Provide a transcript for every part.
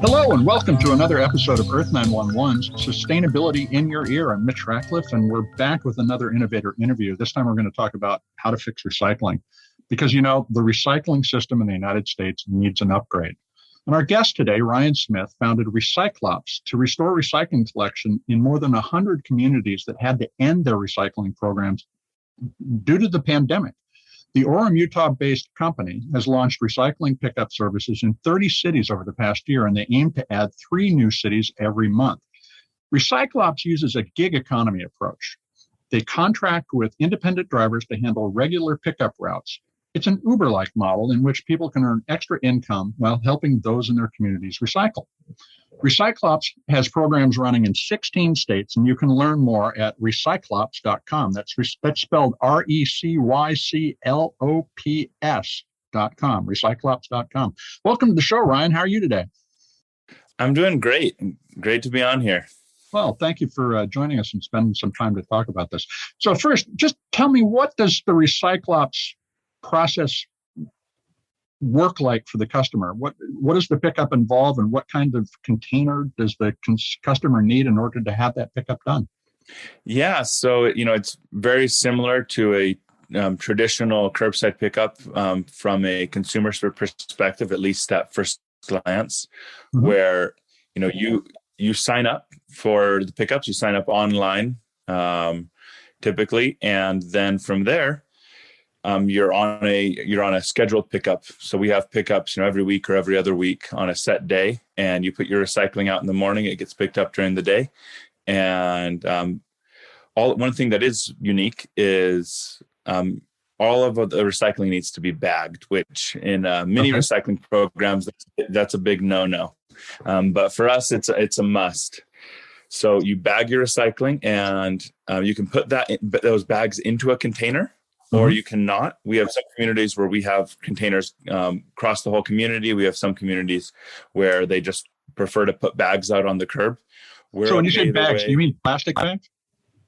Hello and welcome to another episode of Earth911's Sustainability in Your Ear. I'm Mitch Ratcliffe and we're back with another innovator interview. This time we're going to talk about how to fix recycling because, the recycling system in the United States needs an upgrade. And our guest today, Ryan Smith, founded Recyclops to restore recycling collection in more than 100 communities that had to end their recycling programs due to the pandemic. The Orem, Utah-based company has launched recycling pickup services in 30 cities over the past year, and they aim to add 3 new cities every month. Recyclops uses a gig economy approach. They contract with independent drivers to handle regular pickup routes. It's an Uber-like model in which people can earn extra income while helping those in their communities recycle. Recyclops has programs running in 16 states, and you can learn more at recyclops.com. That's spelled RECYCLOPS.com, recyclops.com. Welcome to the show, Ryan. How are you today? I'm doing great. Great to be on here. Well, thank you for joining us and spending some time to talk about this. So first, just tell me, what does the Recyclops process work like for the customer? What does the pickup involve, and what kind of container does the customer need in order to have that pickup done? Yeah, so it's very similar to a traditional curbside pickup from a consumer perspective, at least at first glance, where you sign up for the pickups, you sign up online typically, and then from there, you're on a scheduled pickup. So we have pickups, every week or every other week on a set day, and you put your recycling out in the morning. It gets picked up during the day, and one thing that is unique is all of the recycling needs to be bagged, which in many recycling programs that's a big no-no. But for us, it's a must. So you bag your recycling, and you can put those bags into a container. Or you cannot. We have some communities where we have containers across the whole community. We have some communities where they just prefer to put bags out on the curb. So when you say bags, do you mean plastic bags?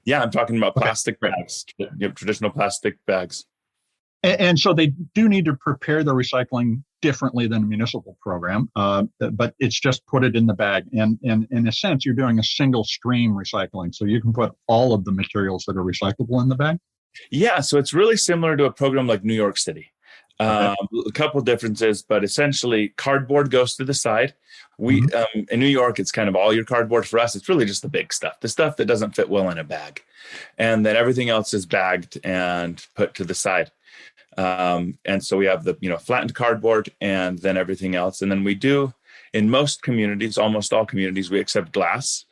Yeah, I'm talking about plastic bags, traditional plastic bags. And so they do need to prepare the recycling differently than a municipal program, but it's just put it in the bag. And in a sense, you're doing a single stream recycling. So you can put all of the materials that are recyclable in the bag? Yeah, so it's really similar to a program like New York City. A couple differences, but essentially cardboard goes to the side. We in New York, it's kind of all your cardboard. For us, it's really just the big stuff, the stuff that doesn't fit well in a bag. And then everything else is bagged and put to the side. And so we have the flattened cardboard and then everything else. And then we do, in most communities, almost all communities, we accept glass.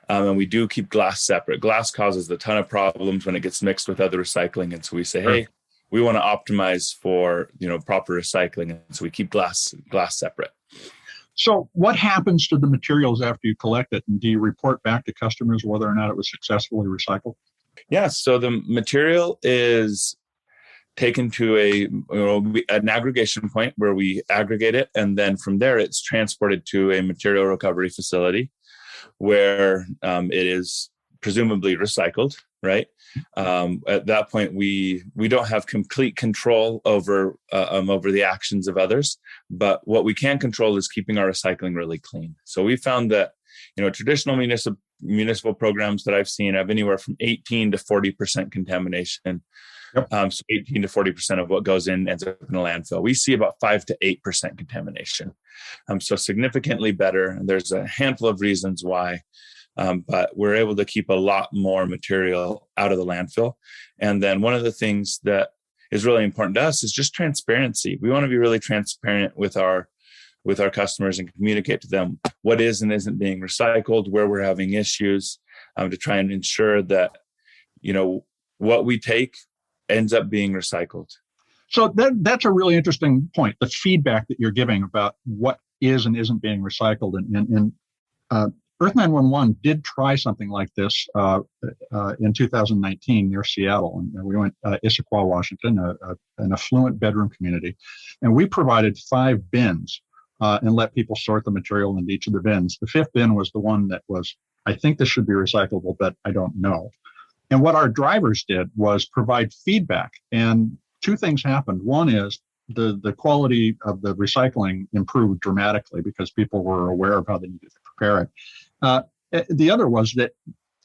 And we do keep glass separate. Glass causes a ton of problems when it gets mixed with other recycling. And so we say, hey, we want to optimize for, proper recycling. And so we keep glass separate. So what happens to the materials after you collect it? And do you report back to customers whether or not it was successfully recycled? Yeah. So the material is taken to an aggregation point where we aggregate it. And then from there, it's transported to a material recovery facility where it is presumably recycled, right? At that point, we don't have complete control over the actions of others, but what we can control is keeping our recycling really clean. So we found that traditional municipal programs that I've seen have anywhere from 18 to 40% contamination. Yep. So 18 to 40% of what goes in ends up in a landfill. We see about 5 to 8% contamination. So significantly better. There's a handful of reasons why, but we're able to keep a lot more material out of the landfill. And then one of the things that is really important to us is just transparency. We want to be really transparent with our customers and communicate to them what is and isn't being recycled, where we're having issues, to try and ensure that, what we take ends up being recycled. So that's a really interesting point, the feedback that you're giving about what is and isn't being recycled. And Earth911 did try something like this in 2019 near Seattle. And we went Issaquah, Washington, an affluent bedroom community. And we provided 5 bins and let people sort the material into each of the bins. The 5th bin was the one that was, I think this should be recyclable, but I don't know. And what our drivers did was provide feedback. And 2 things happened. One is the quality of the recycling improved dramatically because people were aware of how they needed to prepare it. The other was that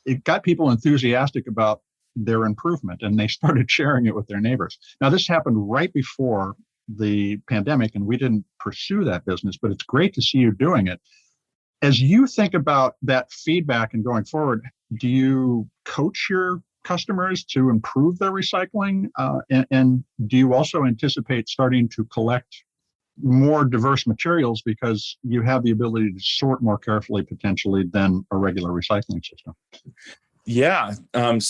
it got people enthusiastic about their improvement, and they started sharing it with their neighbors. Now, this happened right before the pandemic, and we didn't pursue that business, but it's great to see you doing it. As you think about that feedback and going forward, do you coach your customers to improve their recycling? And do you also anticipate starting to collect more diverse materials because you have the ability to sort more carefully potentially than a regular recycling system? Yeah. There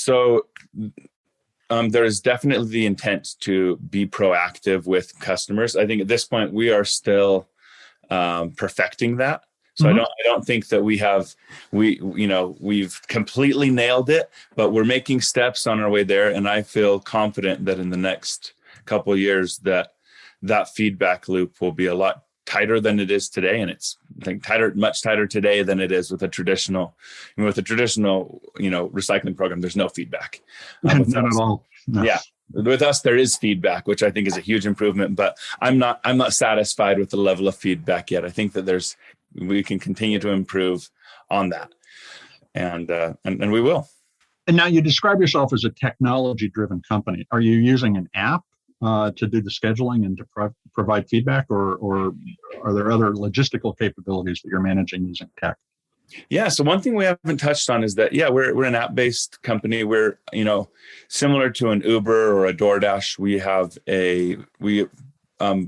is definitely the intent to be proactive with customers. I think at this point we are still perfecting that. So I don't think that we've completely nailed it, but we're making steps on our way there. And I feel confident that in the next couple of years that feedback loop will be a lot tighter than it is today. And it's, I think, much tighter today than it is with a traditional, recycling program. There's no feedback. Not at all. No. Yeah. With us, there is feedback, which I think is a huge improvement, but I'm not satisfied with the level of feedback yet. I think that we can continue to improve on that. And we will. And now you describe yourself as a technology-driven company. Are you using an app to do the scheduling and to provide feedback, or are there other logistical capabilities that you're managing using tech? Yeah. So one thing we haven't touched on is that, we're an app-based company. We're, similar to an Uber or a DoorDash. We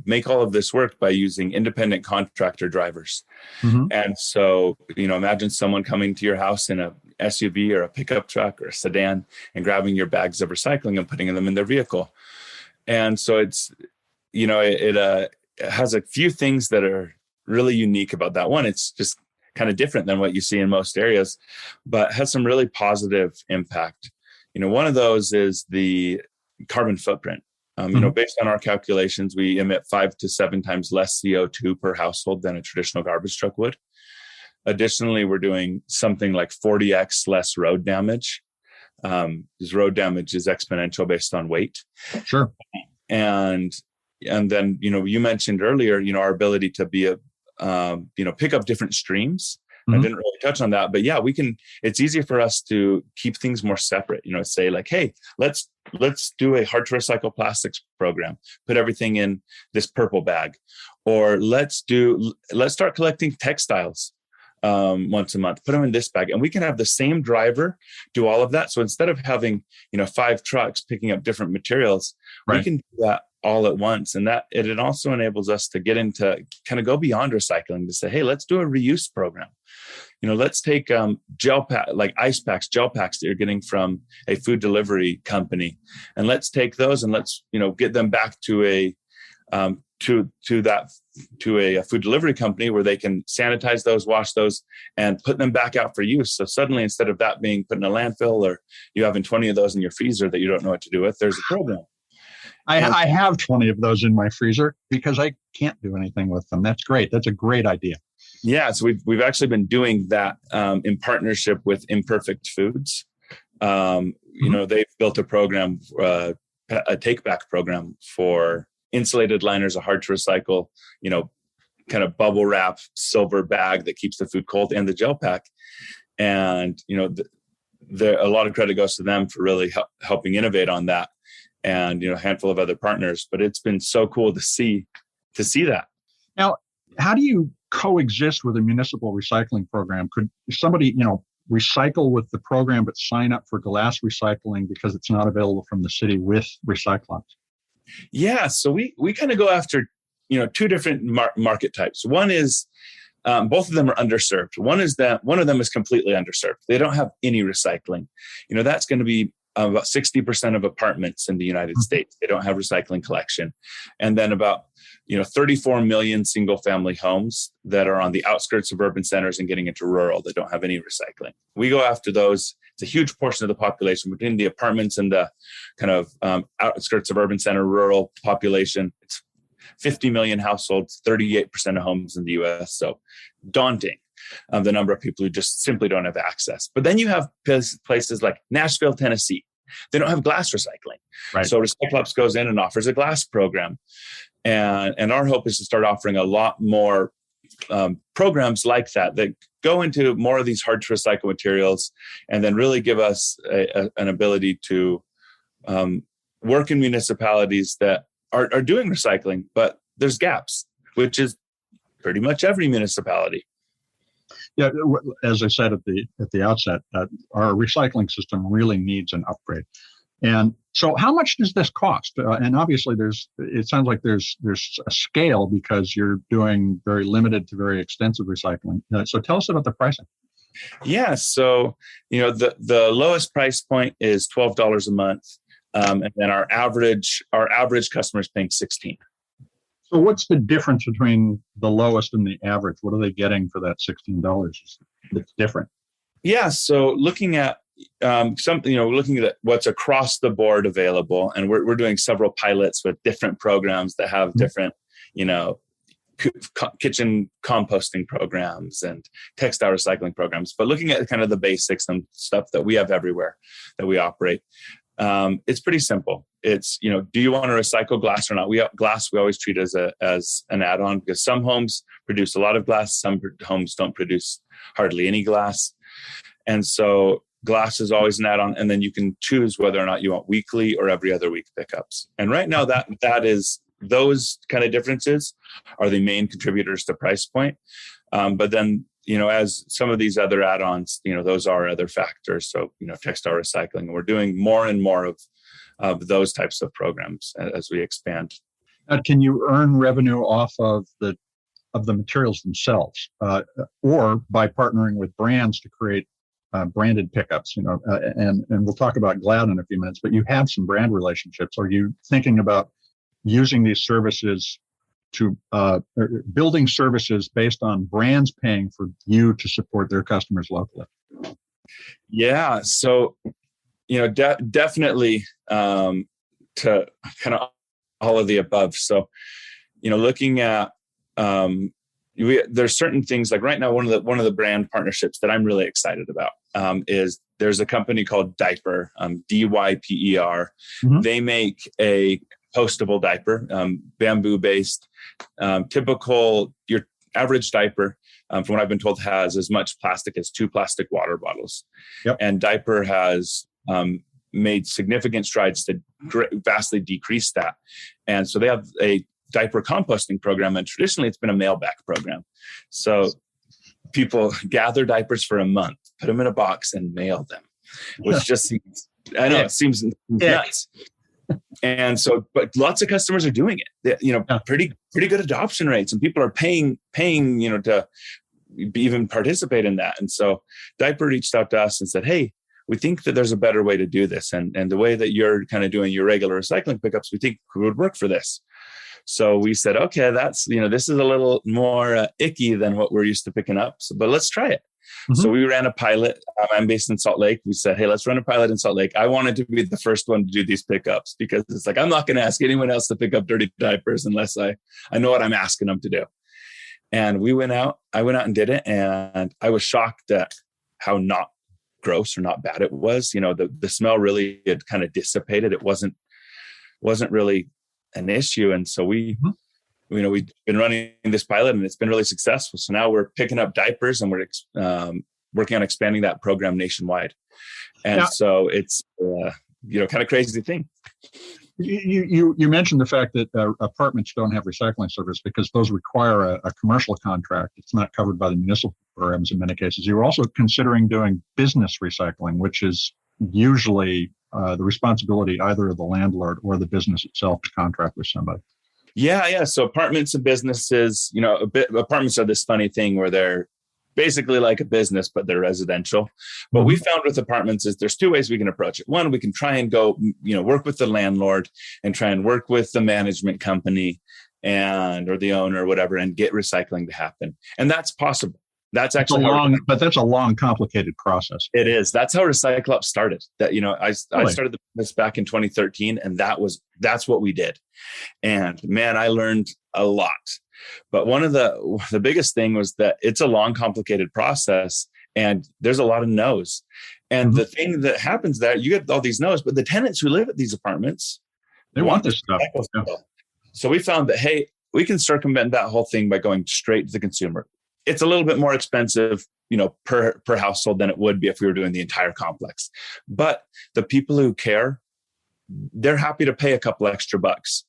make all of this work by using independent contractor drivers. Mm-hmm. And so, imagine someone coming to your house in a SUV or a pickup truck or a sedan and grabbing your bags of recycling and putting them in their vehicle. And so it's, it has a few things that are really unique about that. One, it's just kind of different than what you see in most areas, but has some really positive impact. One of those is the carbon footprint. Based on our calculations, we emit 5 to 7 times less CO2 per household than a traditional garbage truck would. Additionally, we're doing something like 40x less road damage. Because road damage is exponential based on weight. Sure. And then, you mentioned earlier, our ability to be pick up different streams. Mm-hmm. I didn't really touch on that, but it's easier for us to keep things more separate, say like, hey, let's do a hard to recycle plastics program, put everything in this purple bag, or let's start collecting textiles once a month, put them in this bag, and we can have the same driver do all of that. So instead of having, 5 trucks picking up different materials, right, we can do that all at once. And that it also enables us to get into kind of go beyond recycling to say, hey, let's do a reuse program. Let's take gel pack, like ice packs, gel packs that you're getting from a food delivery company, and let's take those and let's, get them back to a food delivery company where they can sanitize those, wash those, and put them back out for use. So suddenly, instead of that being put in a landfill or you having 20 of those in your freezer that you don't know what to do with, there's a program. I have 20 of those in my freezer because I can't do anything with them. That's great. That's a great idea. Yeah. So we've actually been doing that in partnership with Imperfect Foods. They've built a program, a take-back program for insulated liners, a hard to recycle, kind of bubble wrap silver bag that keeps the food cold, and the gel pack. And, a lot of credit goes to them for really helping innovate on that, and, a handful of other partners. But it's been so cool to see that. Now, how do you coexist with a municipal recycling program? Could somebody, recycle with the program, but sign up for glass recycling because it's not available from the city with Recyclops? Yeah. So we kind of go after, 2 different market types. One is, both of them are underserved. One of them is completely underserved. They don't have any recycling. That's going to be about 60% of apartments in the United States. They don't have recycling collection. And then about, 34 million single family homes that are on the outskirts of urban centers and getting into rural that don't have any recycling. We go after those. It's a huge portion of the population between the apartments and the kind of outskirts of urban center, rural population. It's 50 million households, 38% of homes in the US. So daunting. The number of people who just simply don't have access. But then you have places like Nashville, Tennessee, they don't have glass recycling. Right. So Recyclops goes in and offers a glass program. And our hope is to start offering a lot more programs like that go into more of these hard to recycle materials, and then really give us an ability to work in municipalities that are doing recycling, but there's gaps, which is pretty much every municipality. Yeah, as I said at the outset, our recycling system really needs an upgrade. And so, how much does this cost? And obviously, it sounds like there's a scale because you're doing very limited to very extensive recycling. So, tell us about the pricing. Yeah, so the lowest price point is $12 a month, and then our average customer is paying $16. So, what's the difference between the lowest and the average? What are they getting for that $16? That's different. Yeah, so looking at looking at what's across the board available, and we're doing several pilots with different programs that have different, kitchen composting programs and textile recycling programs. But looking at kind of the basics and stuff that we have everywhere that we operate, it's pretty simple. It's, do you want to recycle glass or not? We always treat as an add-on, because some homes produce a lot of glass, some homes don't produce hardly any glass, and so glass is always an add-on, and then you can choose whether or not you want weekly or every other week pickups. And right now, that is, those kind of differences are the main contributors to price point. But then, as some of these other add-ons, those are other factors. So, textile recycling, and we're doing more and more of those types of programs as we expand. Can you earn revenue off of the materials themselves, or by partnering with brands to create branded pickups? And we'll talk about Glad in a few minutes. But you have some brand relationships. Are you thinking about using these services to building services based on brands paying for you to support their customers locally? Yeah, so definitely to kind of all of the above. So looking at there's certain things, like right now, one of the brand partnerships that I'm really excited about is there's a company called Diaper, DYPER. Mm-hmm. They make a compostable diaper, bamboo based. Typical, your average diaper, from what I've been told, has as much plastic as 2 plastic water bottles. Yep. And Diaper has made significant strides to vastly decrease that. And so they have a diaper composting program, and traditionally it's been a mail back program. So people gather diapers for a month, put them in a box, and mail them, which just seems, I know, it seems nuts. And so, but lots of customers are doing it. Pretty good adoption rates, and people are paying, to even participate in that. And so Diaper reached out to us and said, "Hey, we think that there's a better way to do this, and the way that you're kind of doing your regular recycling pickups, we think would work for this." So we said, okay, that's, this is a little more icky than what we're used to picking up, but let's try it. Mm-hmm. So we ran a pilot. I'm based in Salt Lake. We said, hey, let's run a pilot in Salt Lake. I wanted to be the first one to do these pickups, because it's like, I'm not going to ask anyone else to pick up dirty diapers unless I know what I'm asking them to do. And I went out and did it. And I was shocked at how not gross or not bad it was. The smell really had kind of dissipated. It wasn't really an issue. And so we've been running this pilot, and it's been really successful. So now we're picking up diapers, and we're working on expanding that program nationwide. And so it's kind of crazy thing. You mentioned the fact that apartments don't have recycling service because those require a commercial contract. It's not covered by the municipal programs in many cases. You're also considering doing business recycling, which is usually the responsibility either of the landlord or the business itself to contract with somebody. Yeah. So apartments and businesses, apartments are this funny thing where they're basically like a business, but they're residential. What we found with apartments is there's 2 ways we can approach it. One, we can try and go, work with the landlord and try and work with the management company or the owner or whatever, and get recycling to happen. And that's possible. That's actually but that's a long, complicated process. It is. That's how Recyclops started. That I started this back in 2013, and that's what we did. And man, I learned a lot. But one of the biggest thing was that it's a long, complicated process, and there's a lot of no's. And the thing that happens there, you get all these no's, but the tenants who live at these apartments, they want this stuff. Yeah. So we found that, hey, we can circumvent that whole thing by going straight to the consumer. It's a little bit more expensive, per household than it would be if we were doing the entire complex. But the people who care, they're happy to pay a couple extra bucks.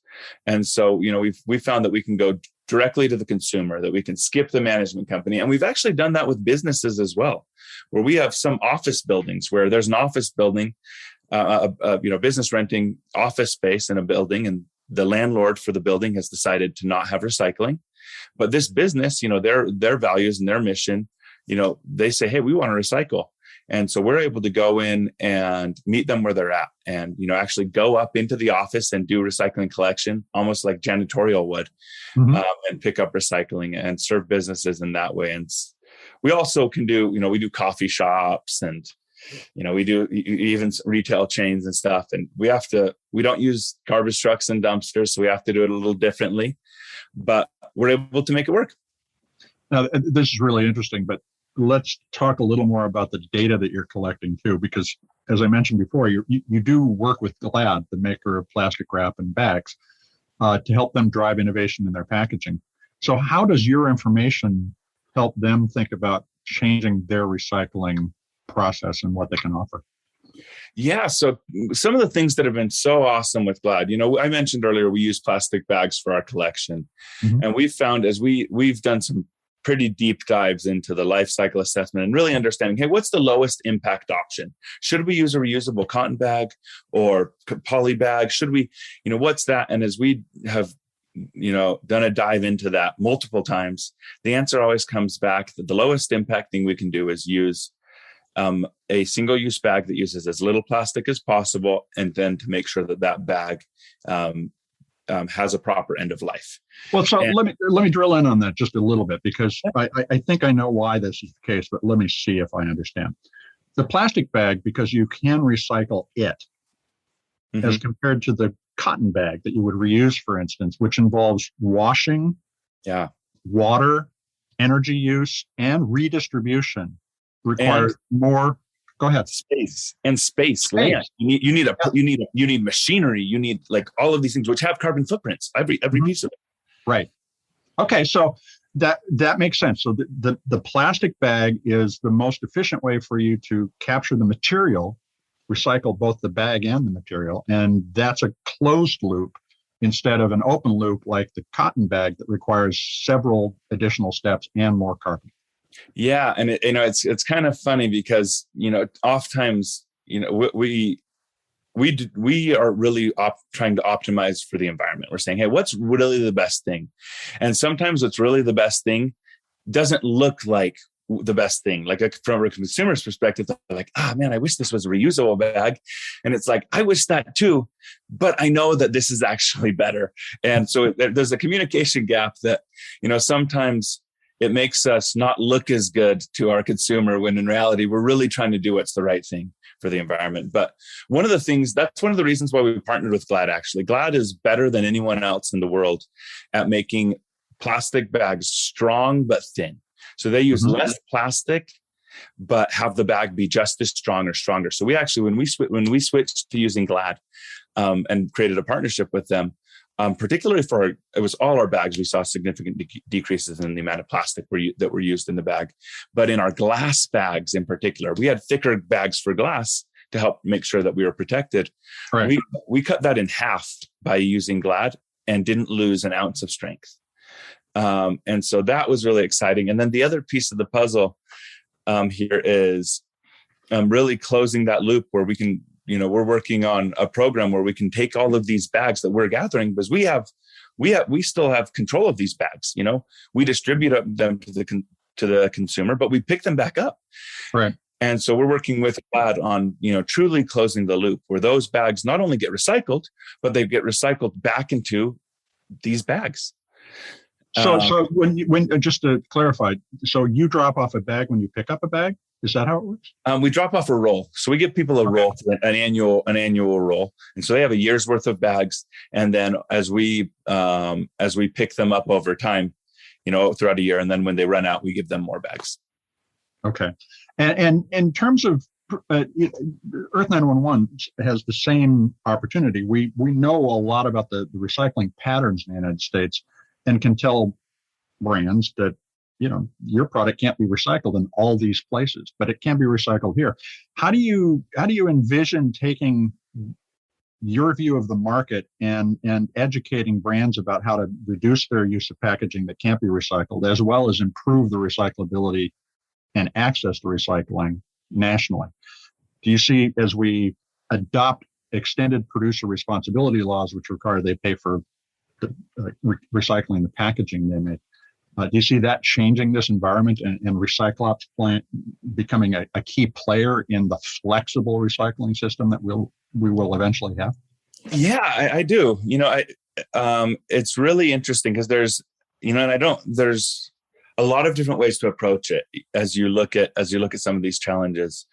And so, we found that we can go directly to the consumer, that we can skip the management company. And we've actually done that with businesses as well, where we have some office buildings where there's an office building, business renting office space in a building, and the landlord for the building has decided to not have recycling. But this business, their values and their mission, they say, hey, we want to recycle. And so we're able to go in and meet them where they're at and, actually go up into the office and do recycling collection, almost like janitorial would, and pick up recycling and serve businesses in that way. And we also can do, we do coffee shops and, we do even retail chains and stuff. And we don't use garbage trucks and dumpsters, so we have to do it a little differently, but we're able to make it work. Now, this is really interesting, but let's talk a little more about the data that you're collecting too, because as I mentioned before, you do work with Glad, the maker of plastic wrap and bags, to help them drive innovation in their packaging. So how does your information help them think about changing their recycling process and what they can offer? Yeah. So some of the things that have been so awesome with Glad, I mentioned earlier, we use plastic bags for our collection. And we've found as we've done some pretty deep dives into the life cycle assessment and really understanding, hey, what's the lowest impact option? Should we use a reusable cotton bag or poly bag? Should we, what's that? And as we have, done a dive into that multiple times, the answer always comes back that the lowest impact thing we can do is use a single-use bag that uses as little plastic as possible, and then to make sure that bag has a proper end of life. Well, so let me drill in on that just a little bit, because I think I know why this is the case, but let me see if I understand. The plastic bag, because you can recycle it as compared to the cotton bag that you would reuse, for instance, which involves washing, water, energy use, and redistribution, requires more. Go ahead. Space. Land. You need machinery. You need like all of these things which have carbon footprints. Every piece of it. Right. Okay. So that makes sense. So the plastic bag is the most efficient way for you to capture the material, recycle both the bag and the material, and that's a closed loop instead of an open loop like the cotton bag that requires several additional steps and more carbon. Yeah. And it's kind of funny because, oftentimes, we are really trying to optimize for the environment. We're saying, hey, what's really the best thing? And sometimes what's really the best thing doesn't look like the best thing. Like from a consumer's perspective, they're like, man, I wish this was a reusable bag. And it's like, I wish that too, but I know that this is actually better. And so there's a communication gap that, sometimes it makes us not look as good to our consumer when in reality, we're really trying to do what's the right thing for the environment. But that's one of the reasons why we partnered with Glad, actually. Glad is better than anyone else in the world at making plastic bags strong but thin. So they use less plastic, but have the bag be just as strong or stronger. So we actually, when we switched to using Glad and created a partnership with them, particularly it was all our bags, we saw significant decreases in the amount of plastic that were used in the bag. But in our glass bags in particular, we had thicker bags for glass to help make sure that we were protected. Right. We cut that in half by using Glad and didn't lose an ounce of strength. And so that was really exciting. And then the other piece of the puzzle here is really closing that loop where we can, we're working on a program where we can take all of these bags that we're gathering, because we still have control of these bags. We distribute them to the consumer, but we pick them back up. Right. And so we're working with Glad on, truly closing the loop where those bags not only get recycled, but they get recycled back into these bags. So when just to clarify, so you drop off a bag when you pick up a bag? Is that how it works? We drop off a roll. So we give people a roll, an annual roll. And so they have a year's worth of bags. And then as we pick them up over time, throughout a year, and then when they run out, we give them more bags. Okay. And in terms of Earth 911 has the same opportunity. We know a lot about the recycling patterns in the United States and can tell brands that, your product can't be recycled in all these places, but it can be recycled here. How do you envision taking your view of the market and educating brands about how to reduce their use of packaging that can't be recycled, as well as improve the recyclability and access to recycling nationally? Do you see, as we adopt extended producer responsibility laws, which require they pay for recycling the packaging they make, do you see that changing this environment and Recyclops plant becoming a key player in the flexible recycling system that we will eventually have? Yeah, I do. It's really interesting because there's a lot of different ways to approach it as you look at some of these challenges.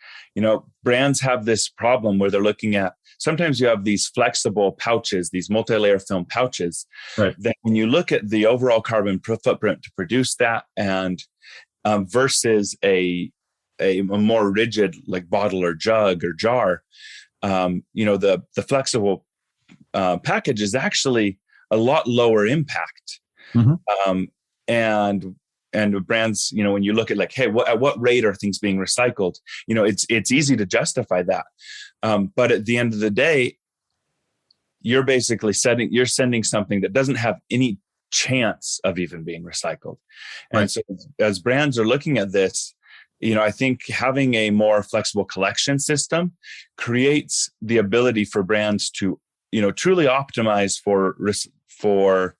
Brands have this problem where they're looking at, sometimes you have these flexible pouches, these multi-layer film pouches, right, that when you look at the overall carbon footprint to produce that and versus a more rigid like bottle or jug or jar, the flexible package is actually a lot lower impact. Mm-hmm. And brands, when you look at like, hey, at what rate are things being recycled? It's easy to justify that. But at the end of the day, you're basically sending something that doesn't have any chance of even being recycled. Right. And so as brands are looking at this, I think having a more flexible collection system creates the ability for brands to, truly optimize for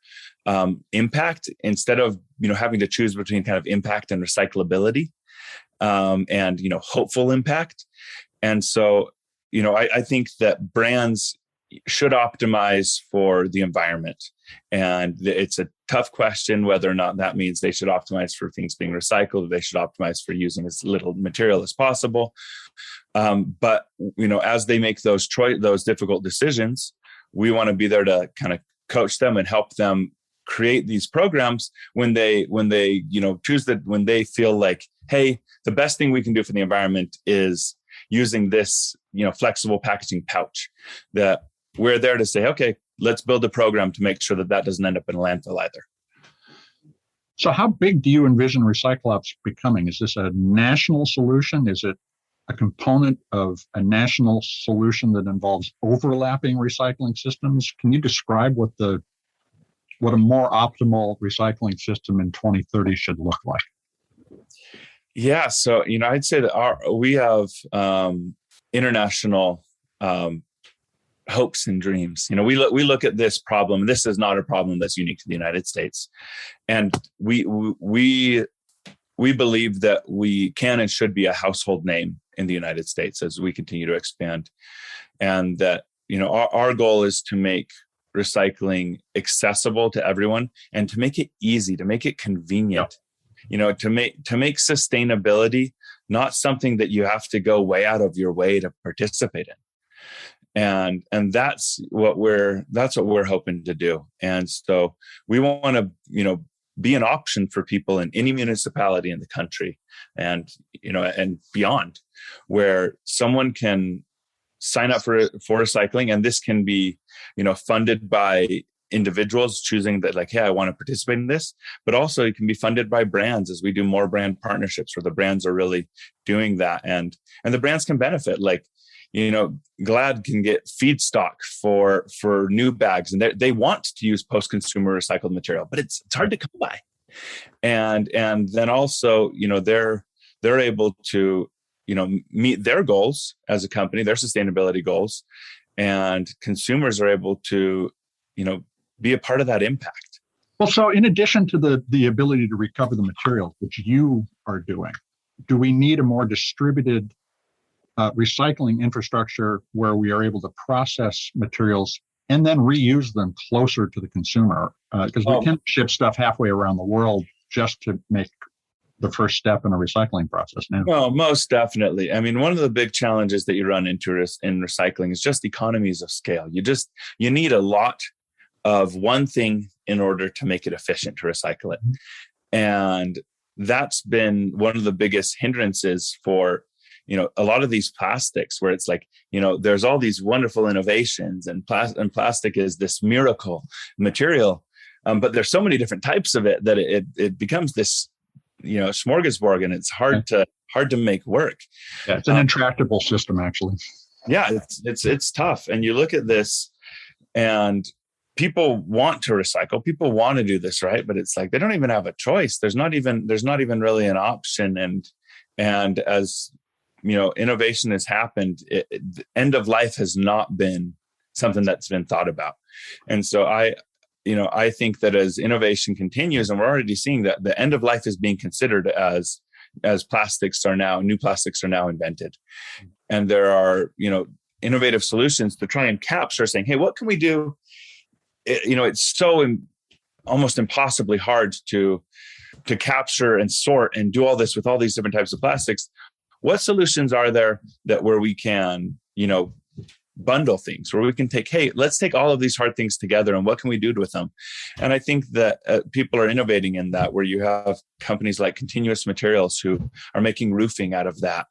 impact instead of, having to choose between kind of impact and recyclability, and, hopeful impact. And so, I think that brands should optimize for the environment. And it's a tough question whether or not that means they should optimize for things being recycled, or they should optimize for using as little material as possible. But, as they make those difficult decisions, we want to be there to kind of coach them and help them create these programs when they choose that, when they feel like, hey, the best thing we can do for the environment is using this, flexible packaging pouch, that we're there to say, okay, let's build a program to make sure that doesn't end up in a landfill either. So how big do you envision Recyclops becoming? Is this a national solution? Is it a component of a national solution that involves overlapping recycling systems? Can you describe what a more optimal recycling system in 2030 should look like? Yeah, so I'd say that we have international hopes and dreams. We look at this problem. This is not a problem that's unique to the United States, and we believe that we can and should be a household name in the United States as we continue to expand, and that our goal is to make recycling accessible to everyone and to make it easy, to make it convenient. Yep. To make sustainability not something that you have to go way out of your way to participate in. And that's what we're hoping to do. And so we want to, be an option for people in any municipality in the country and beyond, where someone can sign up for recycling. And this can be, funded by individuals choosing that, like, hey, I want to participate in this, but also it can be funded by brands as we do more brand partnerships where the brands are really doing that. And the brands can benefit, like, Glad can get feedstock for new bags, and they want to use post-consumer recycled material, but it's hard to come by. And then also, they're able to, meet their goals as a company, their sustainability goals, and consumers are able to, be a part of that impact. Well, so in addition to the ability to recover the materials, which you are doing, do we need a more distributed recycling infrastructure where we are able to process materials and then reuse them closer to the consumer? Because we can ship stuff halfway around the world just to make the first step in a recycling process now. Well, most definitely. I mean, one of the big challenges that you run into in recycling is just economies of scale. You need a lot of one thing in order to make it efficient to recycle it. And that's been one of the biggest hindrances for, a lot of these plastics where it's like, there's all these wonderful innovations, and plastic is this miracle material. But there's so many different types of it that it becomes this, smorgasbord, and it's hard to make work. Yeah, it's an intractable system, actually. Yeah, it's tough. And you look at this, and people want to recycle. People want to do this, right? But it's like they don't even have a choice. There's not even really an option. And as innovation has happened, the end of life has not been something that's been thought about. And so I think that as innovation continues, and we're already seeing that the end of life is being considered as new plastics are now invented. And there are, innovative solutions to try and capture, saying, hey, what can we do? It's so almost impossibly hard to capture and sort and do all this with all these different types of plastics. What solutions are there where we can, bundle things, where we can take, hey, let's take all of these hard things together, and what can we do with them? And I think that people are innovating in that, where you have companies like Continuous Materials who are making roofing out of that,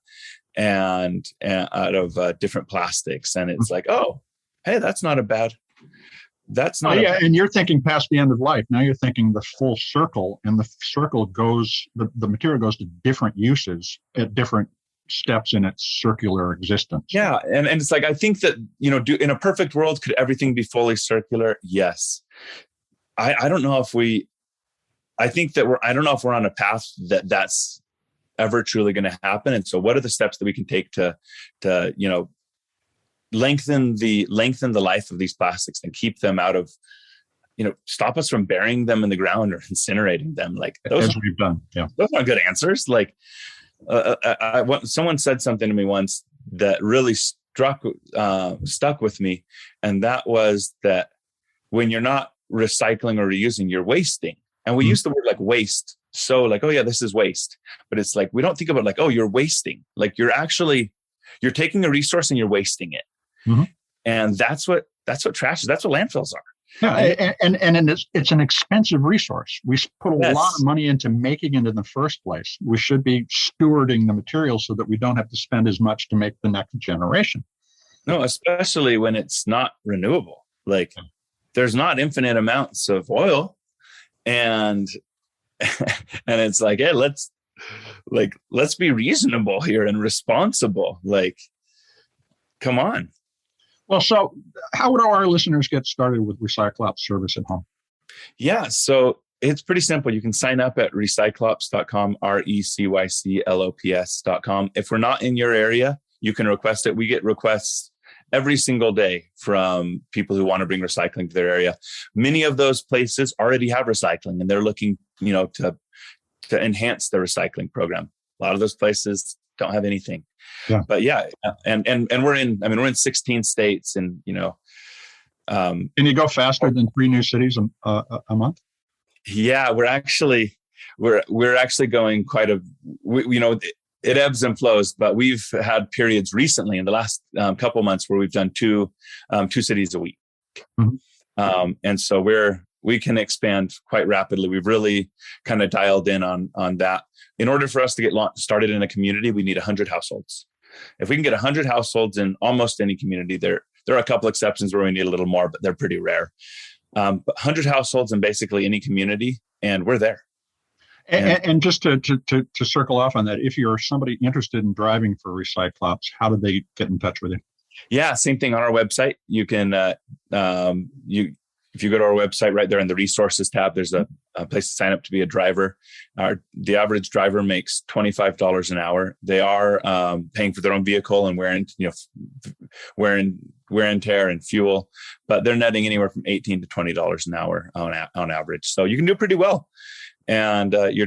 and out of different plastics. And it's like, oh, hey, that's not. And you're thinking past the end of life. Now you're thinking the full circle, and the circle goes, the material goes to different uses at different steps in its circular existence. Yeah. And it's like, I think that, in a perfect world, could everything be fully circular? Yes. I don't know if I don't know if we're on a path that's ever truly going to happen. And so what are the steps that we can take to lengthen the life of these plastics and keep them out of, stop us from burying them in the ground or incinerating them? Like those, as we've done. Yeah. Those aren't good answers. Like, someone said something to me once that really stuck with me. And that was that when you're not recycling or reusing, you're wasting. And we use the word like waste. So like, oh yeah, this is waste. But it's like, we don't think about like, oh, you're wasting. Like you're taking a resource and you're wasting it. Mm-hmm. And that's what trash is. That's what landfills are. Yeah, and it's an expensive resource. We put a lot of money into making it in the first place. We should be stewarding the material so that we don't have to spend as much to make the next generation. No, especially when it's not renewable. Like there's not infinite amounts of oil, and it's like, hey, let's be reasonable here and responsible. Like, come on. Well, so how would our listeners get started with Recyclops service at home? Yeah, so it's pretty simple. You can sign up at recyclops.com, recyclops.com. If we're not in your area, you can request it. We get requests every single day from people who want to bring recycling to their area. Many of those places already have recycling, and they're looking, to enhance the recycling program. A lot of those places don't have anything. Yeah. But yeah, and we're in 16 states, and can you go faster than 3 new cities a month? Yeah, we're actually going quite it ebbs and flows, but we've had periods recently in the last couple months where we've done 2 cities a week. Mm-hmm. And so we can expand quite rapidly. We've really kind of dialed in on that. In order for us to get started in a community, we need 100 households. If we can get 100 households in almost any community, there are a couple exceptions where we need a little more, but they're pretty rare. But 100 households in basically any community, and we're there. And just to circle off on that, if you're somebody interested in driving for Recyclops, how do they get in touch with you? Yeah, same thing on our website. You can if you go to our website, right there in the resources tab, there's a place to sign up to be a driver. The average driver makes $25 an hour. They are paying for their own vehicle and wear and tear and fuel, but they're netting anywhere from $18 to $20 an hour on average. So you can do pretty well, and you're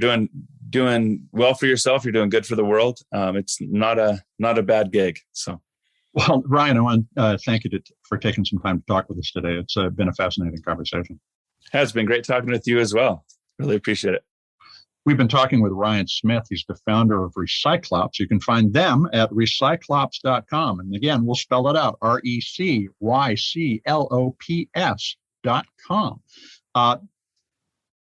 doing well for yourself. You're doing good for the world. It's not a bad gig. So. Well, Ryan, I want to thank you for taking some time to talk with us today. It's been a fascinating conversation. It's been great talking with you as well. Really appreciate it. We've been talking with Ryan Smith. He's the founder of Recyclops. You can find them at recyclops.com. And again, we'll spell it out, RECYCLOPS.com.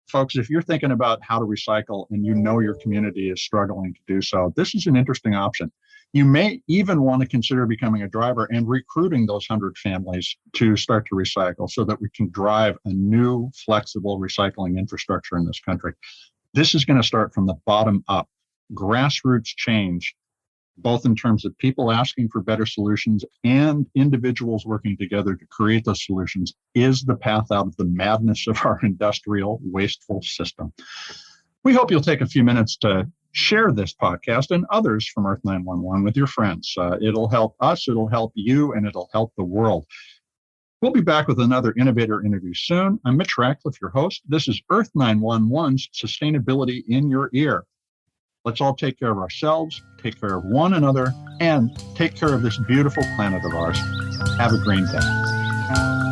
Folks, if you're thinking about how to recycle and your community is struggling to do so, this is an interesting option. You may even want to consider becoming a driver and recruiting those 100 families to start to recycle so that we can drive a new, flexible recycling infrastructure in this country. This is going to start from the bottom up, grassroots change, both in terms of people asking for better solutions and individuals working together to create those solutions, is the path out of the madness of our industrial, wasteful system. We hope you'll take a few minutes to share this podcast and others from Earth911 with your friends. It'll help us, it'll help you, and it'll help the world. We'll be back with another innovator interview soon. I'm Mitch Ratcliffe, your host. This is Earth911's Sustainability in Your Ear. Let's all take care of ourselves, take care of one another, and take care of this beautiful planet of ours. Have a green day.